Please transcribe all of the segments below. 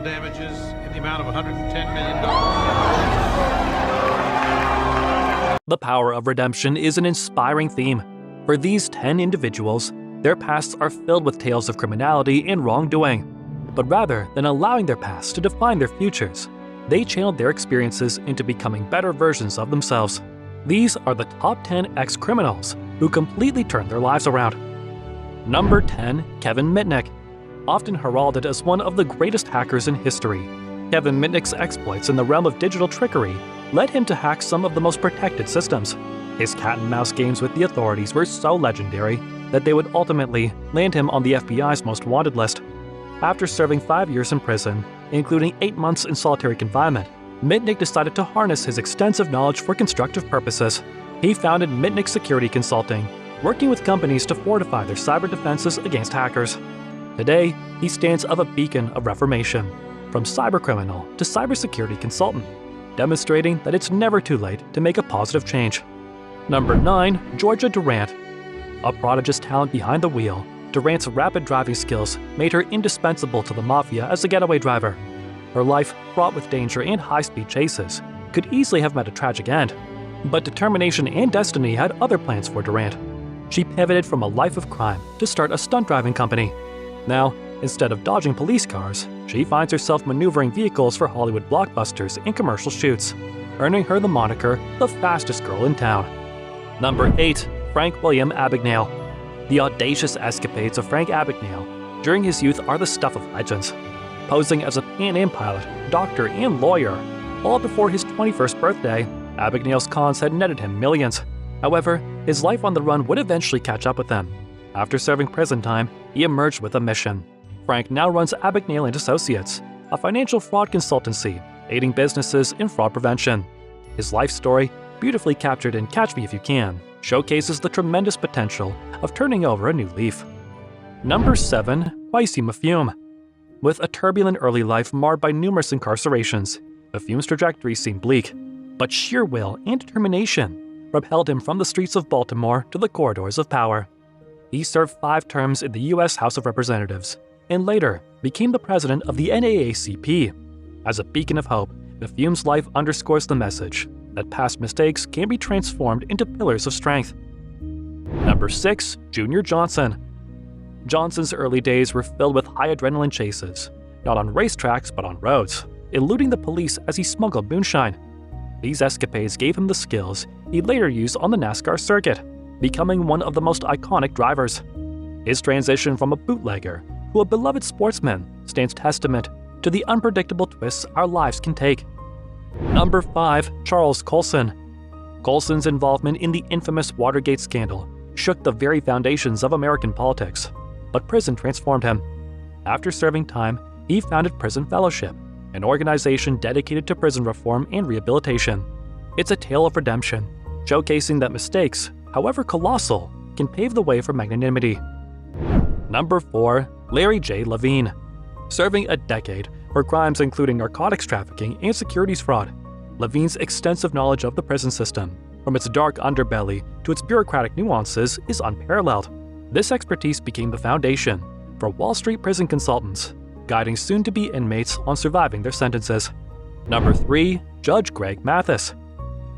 damages in the amount of $110 million. The power of redemption is an inspiring theme. For these 10 individuals, their pasts are filled with tales of criminality and wrongdoing. But rather than allowing their past to define their futures, they channeled their experiences into becoming better versions of themselves. These are the top 10 ex-criminals who completely turned their lives around. Number 10. Kevin Mitnick. Often heralded as one of the greatest hackers in history, Kevin Mitnick's exploits in the realm of digital trickery led him to hack some of the most protected systems. His cat-and-mouse games with the authorities were so legendary that they would ultimately land him on the FBI's most wanted list. After serving 5 years in prison, including 8 months in solitary confinement, Mitnick decided to harness his extensive knowledge for constructive purposes. He founded Mitnick Security Consulting, working with companies to fortify their cyber defenses against hackers. Today, he stands as a beacon of reformation, from cybercriminal to cybersecurity consultant, demonstrating that it's never too late to make a positive change. Number 9. Georgia Durante. A prodigious talent behind the wheel, Durant's rapid driving skills made her indispensable to the mafia as a getaway driver. Her life, fraught with danger and high-speed chases, could easily have met a tragic end. But determination and destiny had other plans for Durant. She pivoted from a life of crime to start a stunt driving company. Now, instead of dodging police cars, she finds herself maneuvering vehicles for Hollywood blockbusters and commercial shoots, earning her the moniker the fastest girl in town. Number 8. Frank William Abagnale. The audacious escapades of Frank Abagnale during his youth are the stuff of legends. Posing as a Pan Am pilot, doctor, and lawyer, all before his 21st birthday, Abagnale's cons had netted him millions. However, his life on the run would eventually catch up with him. After serving prison time, he emerged with a mission. Frank now runs Abagnale & Associates, a financial fraud consultancy aiding businesses in fraud prevention. His life story, beautifully captured in Catch Me If You Can, showcases the tremendous potential of turning over a new leaf. Number 7. Quincy Matthys. With a turbulent early life marred by numerous incarcerations, Matthys' trajectory seemed bleak, but sheer will and determination propelled him from the streets of Baltimore to the corridors of power. He served 5 terms in the U.S. House of Representatives, and later became the president of the NAACP. As a beacon of hope, Matthys' life underscores the message that past mistakes can be transformed into pillars of strength. Number 6. Junior Johnson. Johnson's early days were filled with high adrenaline chases, not on racetracks but on roads, eluding the police as he smuggled moonshine. These escapades gave him the skills he later used on the NASCAR circuit, becoming one of the most iconic drivers. His transition from a bootlegger to a beloved sportsman stands testament to the unpredictable twists our lives can take. Number 5. Charles Coulson. Coulson's involvement in the infamous Watergate scandal shook the very foundations of American politics, but prison transformed him. After serving time, he founded Prison Fellowship, an organization dedicated to prison reform and rehabilitation. It's a tale of redemption, showcasing that mistakes, however colossal, can pave the way for magnanimity. Number 4. Larry J. LaVine. Serving a decade for crimes including narcotics trafficking and securities fraud, LaVine's extensive knowledge of the prison system, from its dark underbelly to its bureaucratic nuances, is unparalleled. This expertise became the foundation for Wall Street prison consultants, guiding soon-to-be inmates on surviving their sentences. Number 3. Judge Greg Matthys.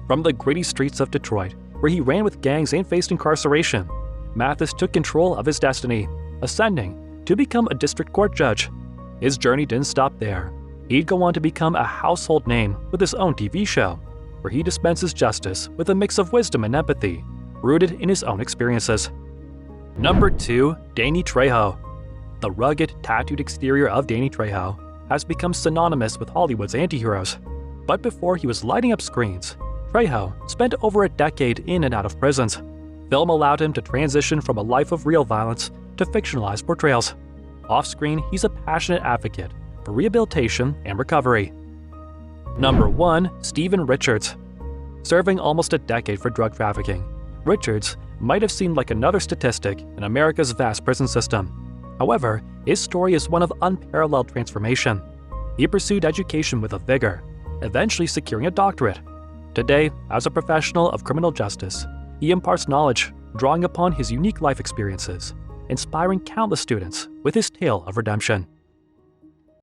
From the gritty streets of Detroit, where he ran with gangs and faced incarceration, Matthys took control of his destiny, ascending to become a district court judge. His journey didn't stop there. He'd go on to become a household name with his own TV show, where he dispenses justice with a mix of wisdom and empathy, rooted in his own experiences. Number 2. Danny Trejo. The rugged, tattooed exterior of Danny Trejo has become synonymous with Hollywood's anti-heroes. But before he was lighting up screens, Trejo spent over a decade in and out of prisons. Film allowed him to transition from a life of real violence to fictionalized portrayals. Off-screen, he's a passionate advocate for rehabilitation and recovery. Number 1. Stephen Richards. Serving almost a decade for drug trafficking, Richards might have seemed like another statistic in America's vast prison system. However, his story is one of unparalleled transformation. He pursued education with a vigor, eventually securing a doctorate. Today, as a professional of criminal justice, he imparts knowledge, drawing upon his unique life experiences, inspiring countless students with his tale of redemption.